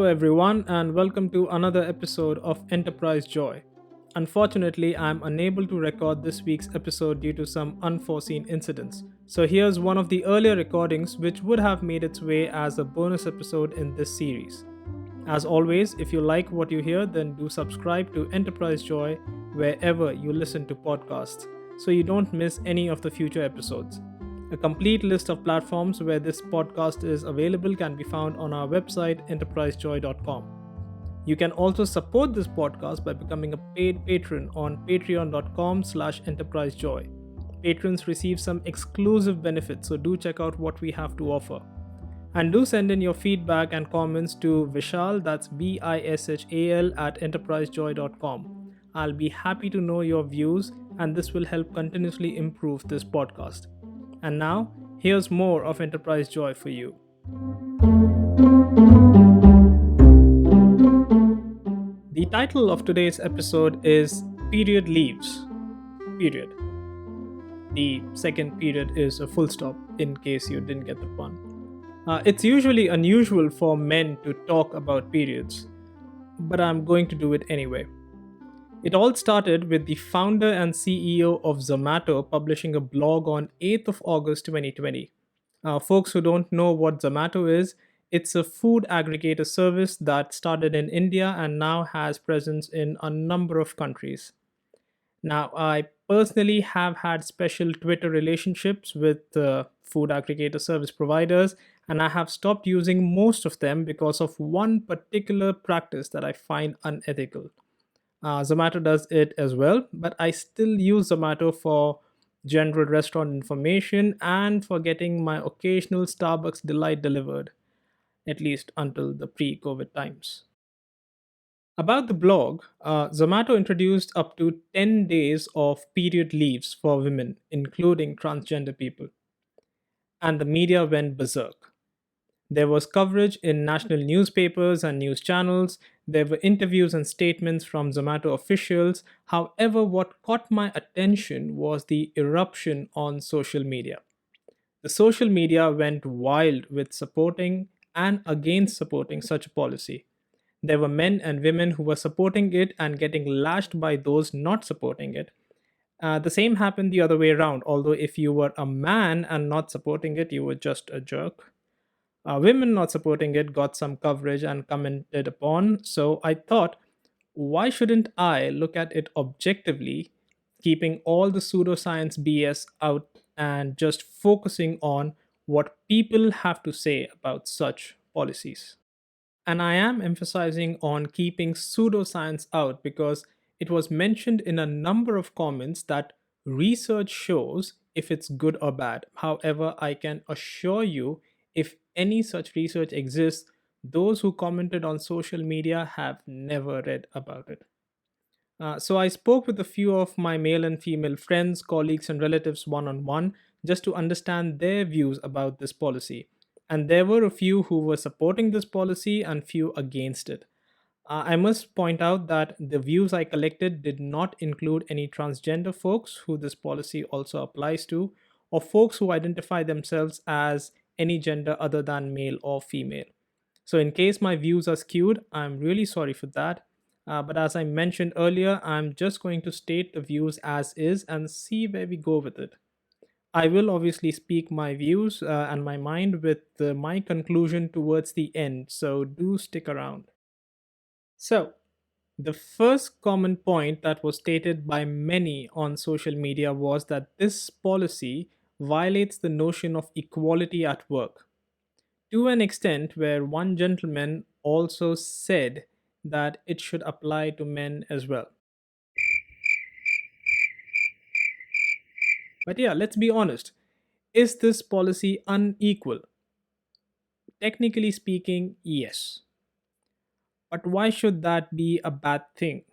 everyone, and welcome to another episode of Enterprise Joy. Unfortunately, I'm unable to record this week's episode due to some unforeseen incidents. So, here's one of the earlier recordings which would have made its way as a bonus episode in this series. As always, if you like what you hear, then do subscribe to Enterprise Joy wherever you listen to podcasts so you don't miss any of the future episodes. A complete list of platforms where this podcast is available can be found on our website enterprisejoy.com. You can also support this podcast by becoming a paid patron on patreon.com/enterprisejoy. Patrons receive some exclusive benefits, so do check out what we have to offer. And do send in your feedback and comments to Vishal, that's Bishal at enterprisejoy.com. I'll be happy to know your views, and this will help continuously improve this podcast. And now, here's more of Enterprise Joy for you. The title of today's episode is Period Leaves. Period. The second period is a full stop, in case you didn't get the pun. It's usually unusual for men to talk about periods, but I'm going to do it anyway. It all started with the founder and CEO of Zomato publishing a blog on 8th of August 2020. Folks who don't know what Zomato is, it's a food aggregator service that started in India and now has presence in a number of countries. Now, I personally have had special Twitter relationships with food aggregator service providers, and I have stopped using most of them because of one particular practice that I find unethical. Zomato does it as well, but I still use Zomato for general restaurant information and for getting my occasional Starbucks delight delivered, at least until the pre-COVID times. About the blog, Zomato introduced up to 10 days of period leaves for women, including transgender people, and the media went berserk. There was coverage in national newspapers and news channels. There were interviews and statements from Zomato officials. However, what caught my attention was the eruption on social media. The social media went wild with supporting and against supporting such a policy. There were men and women who were supporting it and getting lashed by those not supporting it. The same happened the other way around, although if you were a man and not supporting it, you were just a jerk. Women not supporting it got some coverage and commented upon, so I thought, why shouldn't I look at it objectively, keeping all the pseudoscience BS out and just focusing on what people have to say about such policies? And I am emphasizing on keeping pseudoscience out because it was mentioned in a number of comments that research shows if it's good or bad. However, I can assure you, if any such research exists, those who commented on social media have never read about it. So I spoke with a few of my male and female friends, colleagues, and relatives one on one just to understand their views about this policy. And there were a few who were supporting this policy and few against it. I must point out that the views I collected did not include any transgender folks who this policy also applies to, or folks who identify themselves as any gender other than male or female. So, in case my views are skewed, I'm really sorry for that. But as I mentioned earlier, I'm just going to state the views as is and see where we go with it. I will obviously speak my views and my mind with my conclusion towards the end, so do stick around. So, the first common point that was stated by many on social media was that this policy violates the notion of equality at work to an extent where one gentleman also said that it should apply to men as well. But yeah, let's be honest. Is this policy unequal? Technically speaking, yes. But why should that be a bad thing?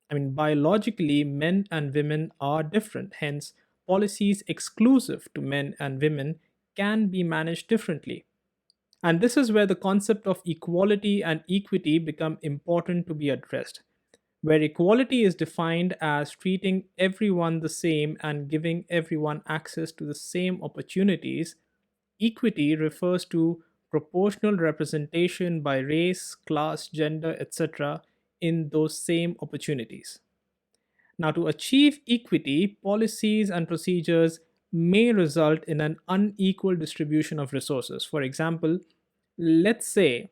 I mean, biologically, men and women are different. Hence, policies exclusive to men and women can be managed differently. And this is where the concept of equality and equity become important to be addressed, where equality is defined as treating everyone the same and giving everyone access to the same opportunities. Equity refers to proportional representation by race, class, gender, etc., in those same opportunities. Now, to achieve equity, policies and procedures may result in an unequal distribution of resources. For example, let's say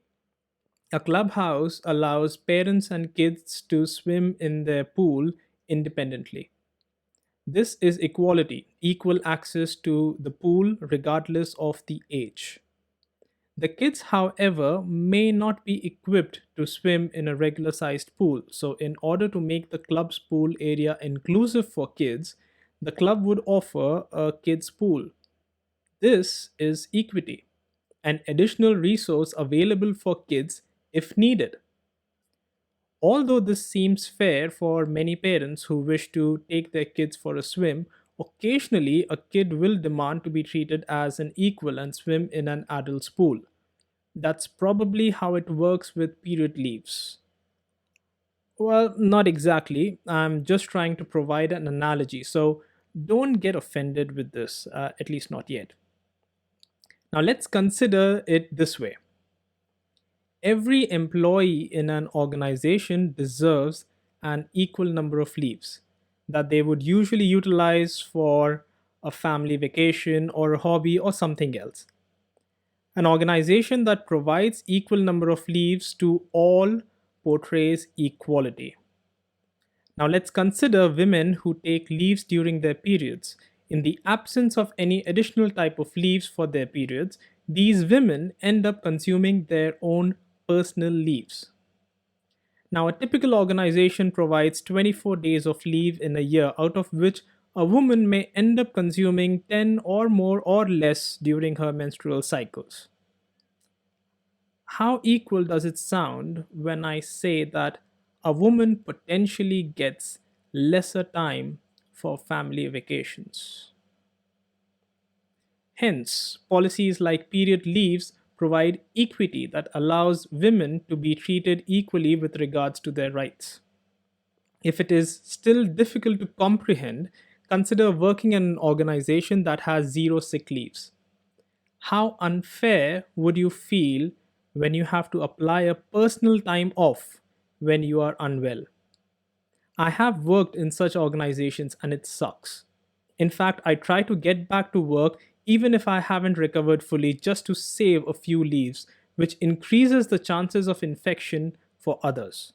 a clubhouse allows parents and kids to swim in their pool independently. This is equality, equal access to the pool regardless of the age. The kids, however, may not be equipped to swim in a regular sized pool. So, in order to make the club's pool area inclusive for kids, the club would offer a kids' pool. This is equity, an additional resource available for kids if needed. Although this seems fair for many parents who wish to take their kids for a swim, occasionally a kid will demand to be treated as an equal and swim in an adult's pool. That's probably how it works with period leaves. Well, not exactly. I'm just trying to provide an analogy, so don't get offended with this, at least not yet. Now, let's consider it this way: every employee in an organization deserves an equal number of leaves that they would usually utilize for a family vacation or a hobby or something else. An organization that provides equal number of leaves to all portrays equality. Now let's consider women who take leaves during their periods. In the absence of any additional type of leaves for their periods, these women end up consuming their own personal leaves. Now, a typical organization provides 24 days of leave in a year, out of which a woman may end up consuming 10 or more or less during her menstrual cycles. How equal does it sound when I say that a woman potentially gets lesser time for family vacations? Hence, policies like period leaves provide equity that allows women to be treated equally with regards to their rights. If it is still difficult to comprehend, consider working in an organization that has zero sick leaves. How unfair would you feel when you have to apply a personal time off when you are unwell? I have worked in such organizations and it sucks. In fact, I try to get back to work even if I haven't recovered fully just to save a few leaves, which increases the chances of infection for others.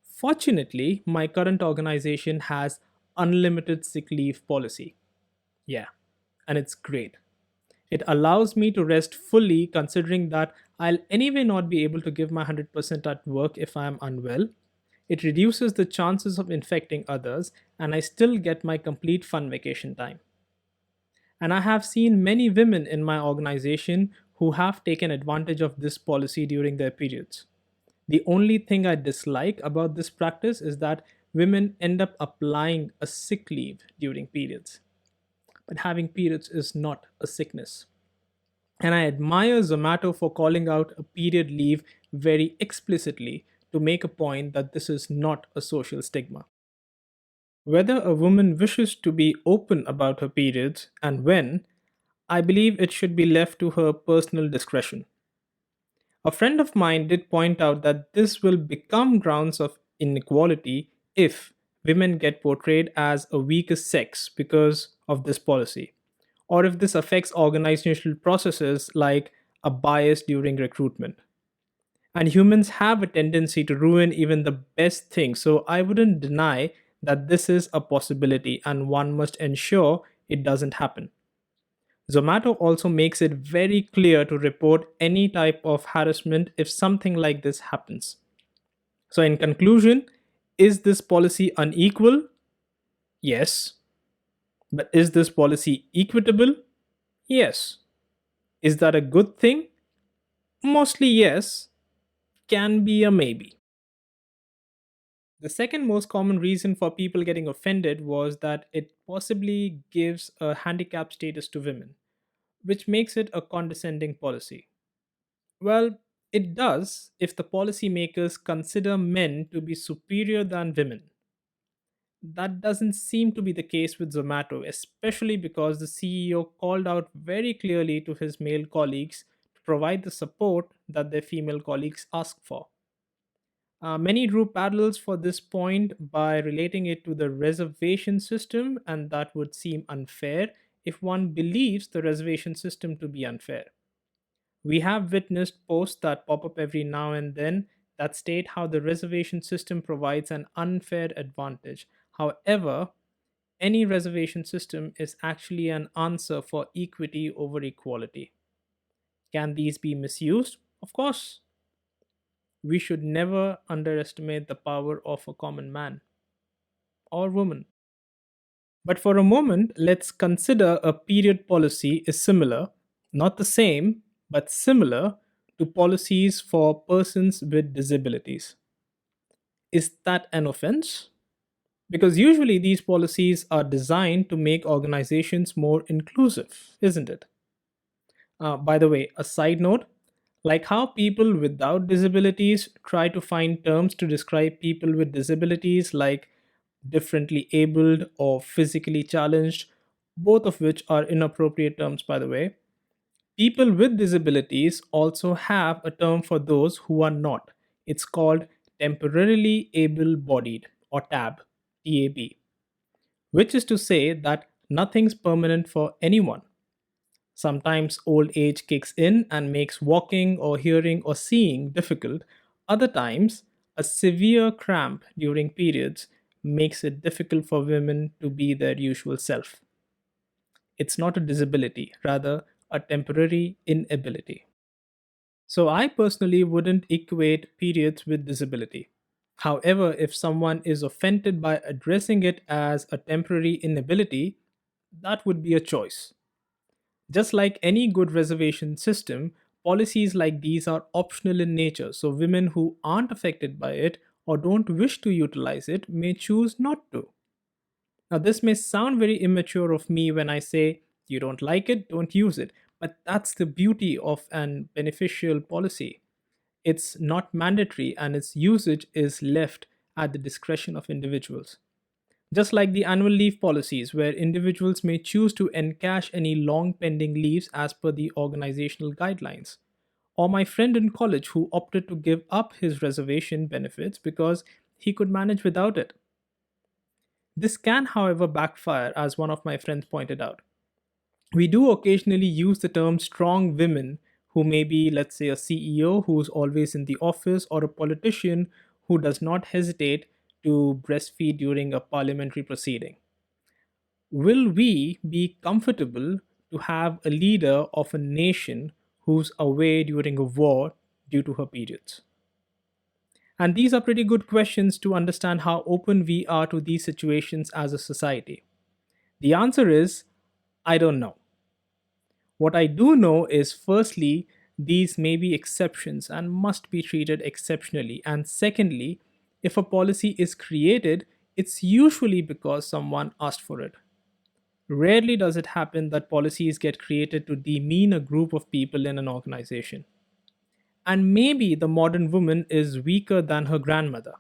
Fortunately, my current organization has unlimited sick leave policy. Yeah, and it's great. It allows me to rest fully considering that I'll anyway not be able to give my 100% at work if I am unwell. It reduces the chances of infecting others, and I still get my complete fun vacation time. And I have seen many women in my organization who have taken advantage of this policy during their periods. The only thing I dislike about this practice is that women end up applying a sick leave during periods. But having periods is not a sickness. And I admire Zomato for calling out a period leave very explicitly to make a point that this is not a social stigma. Whether a woman wishes to be open about her periods and when, I believe it should be left to her personal discretion. A friend of mine did point out that this will become grounds of inequality if women get portrayed as a weaker sex because of this policy, or if this affects organizational processes like a bias during recruitment. And humans have a tendency to ruin even the best things, so I wouldn't deny that this is a possibility and one must ensure it doesn't happen. Zomato also makes it very clear to report any type of harassment if something like this happens. So, in conclusion, is this policy unequal? Yes. But is this policy equitable? Yes. Is that a good thing? Mostly yes, can be a maybe. The second most common reason for people getting offended was that it possibly gives a handicap status to women, which makes it a condescending policy. Well, it does if the policymakers consider men to be superior than women. That doesn't seem to be the case with Zomato, especially because the CEO called out very clearly to his male colleagues to provide the support that their female colleagues ask for. Many drew parallels for this point by relating it to the reservation system, and that would seem unfair if one believes the reservation system to be unfair. We have witnessed posts that pop up every now and then that state how the reservation system provides an unfair advantage. However, any reservation system is actually an answer for equity over equality. Can these be misused? Of course. We should never underestimate the power of a common man or woman. But for a moment, let's consider a period policy is similar, not the same, but similar to policies for persons with disabilities. Is that an offense? Because usually these policies are designed to make organizations more inclusive, isn't it? By the way, a side note, like how people without disabilities try to find terms to describe people with disabilities like differently abled or physically challenged, both of which are inappropriate terms, by the way. People with disabilities also have a term for those who are not. It's called temporarily able bodied or TAB, which is to say that nothing's permanent for anyone. Sometimes old age kicks in and makes walking or hearing or seeing difficult. Other times, a severe cramp during periods makes it difficult for women to be their usual self. It's not a disability, rather, a temporary inability. So, I personally wouldn't equate periods with disability. However, if someone is offended by addressing it as a temporary inability, that would be a choice. Just like any good reservation system, policies like these are optional in nature, so women who aren't affected by it or don't wish to utilize it may choose not to. Now, this may sound very immature of me when I say, you don't like it, don't use it, but that's the beauty of an beneficial policy. It's not mandatory and its usage is left at the discretion of individuals. Just like the annual leave policies, where individuals may choose to encash any long pending leaves as per the organizational guidelines. Or my friend in college who opted to give up his reservation benefits because he could manage without it. This can, however, backfire, as one of my friends pointed out. We do occasionally use the term strong women who may be, let's say, a CEO who's always in the office or a politician who does not hesitate to breastfeed during a parliamentary proceeding. Will we be comfortable to have a leader of a nation who's away during a war due to her periods? And these are pretty good questions to understand how open we are to these situations as a society. The answer is I don't know. What I do know is, firstly, these may be exceptions and must be treated exceptionally. And secondly, if a policy is created, it's usually because someone asked for it. Rarely does it happen that policies get created to demean a group of people in an organization. And maybe the modern woman is weaker than her grandmother,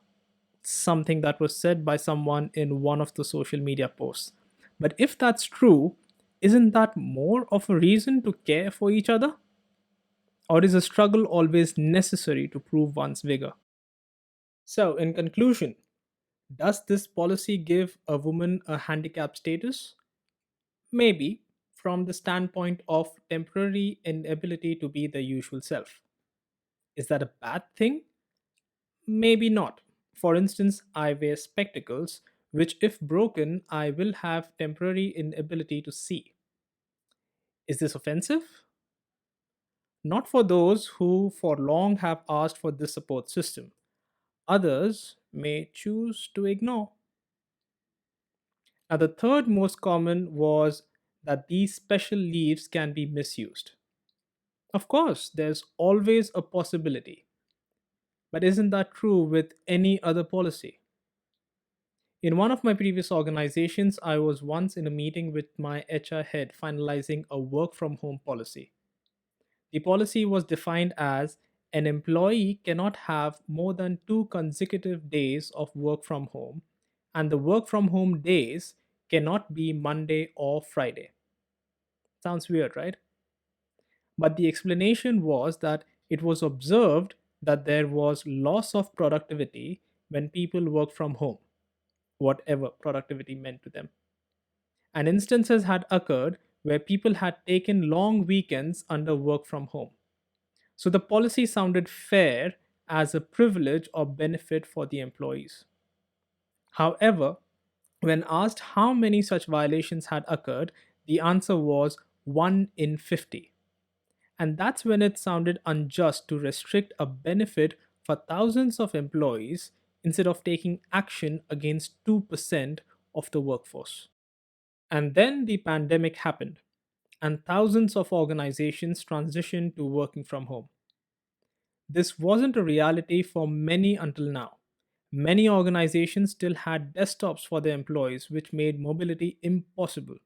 something that was said by someone in one of the social media posts. But if that's true, isn't that more of a reason to care for each other? Or is a struggle always necessary to prove one's vigor? So, in conclusion, does this policy give a woman a handicap status? Maybe, from the standpoint of temporary inability to be the usual self. Is that a bad thing? Maybe not. For instance, I wear spectacles, which, if broken, I will have temporary inability to see. Is this offensive? Not for those who for long have asked for this support system. Others may choose to ignore. Now, the third most common was that these special leaves can be misused. Of course, there's always a possibility. But isn't that true with any other policy? In one of my previous organizations, I was once in a meeting with my HR head finalizing a work from home policy. The policy was defined as an employee cannot have more than 2 consecutive days of work from home, and the work from home days cannot be Monday or Friday. Sounds weird, right? But the explanation was that it was observed that there was loss of productivity when people work from home, whatever productivity meant to them. And instances had occurred where people had taken long weekends under work from home. So the policy sounded fair as a privilege or benefit for the employees. However, when asked how many such violations had occurred, the answer was 1 in 50. And that's when it sounded unjust to restrict a benefit for thousands of employees instead of taking action against 2% of the workforce. And then the pandemic happened, and thousands of organizations transitioned to working from home. This wasn't a reality for many until now. Many organizations still had desktops for their employees, which made mobility impossible.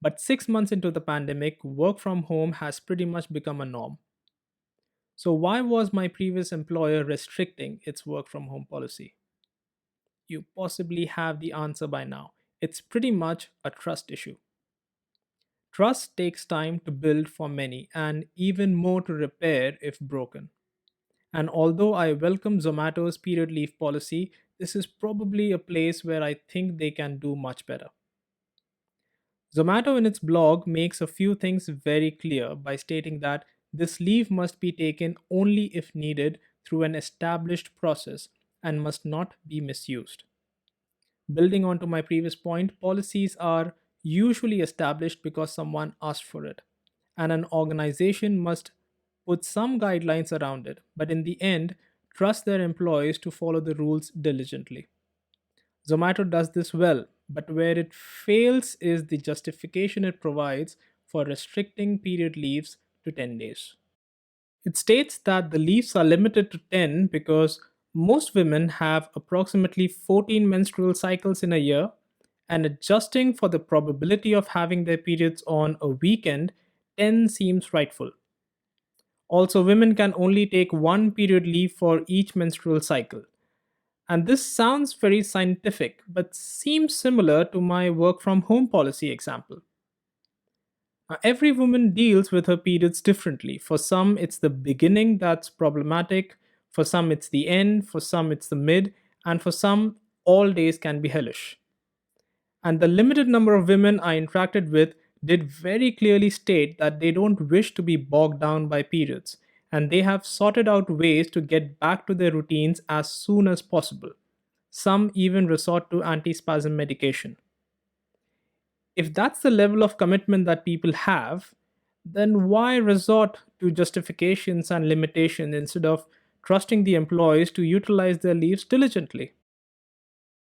But 6 months into the pandemic, work from home has pretty much become a norm. So, why was my previous employer restricting its work from home policy? You possibly have the answer by now. It's pretty much a trust issue. Trust takes time to build for many and even more to repair if broken. And although I welcome Zomato's period leave policy, this is probably a place where I think they can do much better. Zomato in its blog makes a few things very clear by stating that this leave must be taken only if needed through an established process and must not be misused. Building onto my previous point, policies are usually established because someone asked for it, and an organization must put some guidelines around it, but in the end, trust their employees to follow the rules diligently. Zomato does this well, but where it fails is the justification it provides for restricting period leaves to 10 days. It states that the leaves are limited to 10 because most women have approximately 14 menstrual cycles in a year, and adjusting for the probability of having their periods on a weekend, 10 seems rightful. Also, women can only take one period leave for each menstrual cycle. And this sounds very scientific, but seems similar to my work from home policy example. Now, every woman deals with her periods differently. For some, it's the beginning that's problematic, for some, it's the end, for some, it's the mid, and for some, all days can be hellish. And the limited number of women I interacted with did very clearly state that they don't wish to be bogged down by periods, and they have sorted out ways to get back to their routines as soon as possible. Some even resort to antispasm medication. If that's the level of commitment that people have, then why resort to justifications and limitations instead of trusting the employees to utilize their leaves diligently?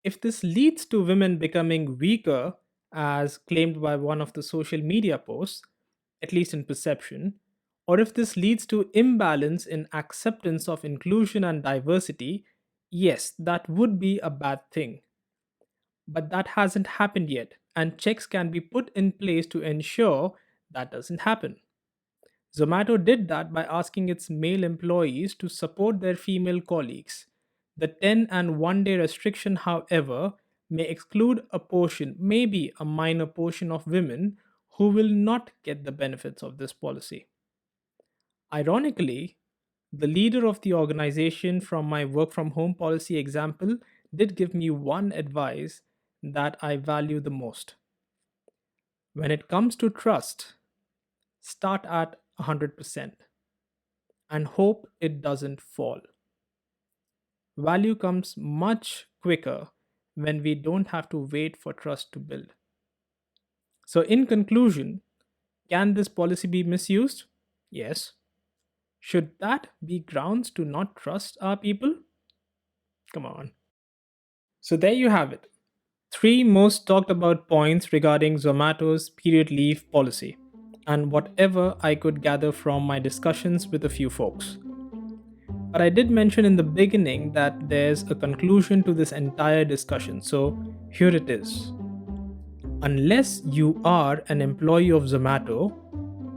If this leads to women becoming weaker, as claimed by one of the social media posts, at least in perception, or if this leads to imbalance in acceptance of inclusion and diversity, yes, that would be a bad thing. But that hasn't happened yet, and checks can be put in place to ensure that doesn't happen. Zomato did that by asking its male employees to support their female colleagues. The 10 and 1 day restriction, however, may exclude a portion, maybe a minor portion of women who will not get the benefits of this policy. Ironically, the leader of the organization from my work from home policy example did give me one advice that I value the most. When it comes to trust, start at 100% and hope it doesn't fall. Value comes much quicker when we don't have to wait for trust to build. So, in conclusion, can this policy be misused? Yes. Should that be grounds to not trust our people? Come on. So, there you have it. Three most talked about points regarding Zomato's period leave policy, and whatever I could gather from my discussions with a few folks. But I did mention in the beginning that there's a conclusion to this entire discussion, so here it is. Unless you are an employee of Zomato,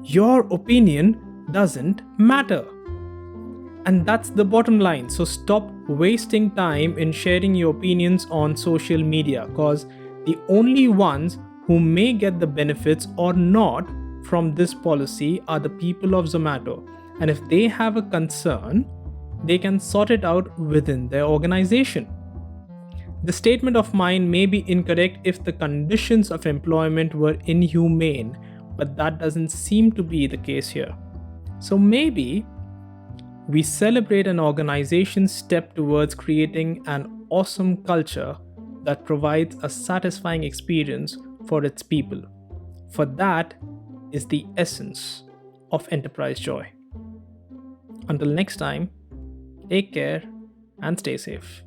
your opinion doesn't matter. And that's the bottom line. So stop wasting time in sharing your opinions on social media, because the only ones who may get the benefits or not from this policy are the people of Zomato. And if they have a concern, they can sort it out within their organization. The statement of mine may be incorrect if the conditions of employment were inhumane, but that doesn't seem to be the case here. So maybe we celebrate an organization's step towards creating an awesome culture that provides a satisfying experience for its people. For that is the essence of enterprise joy. Until next time, take care and stay safe.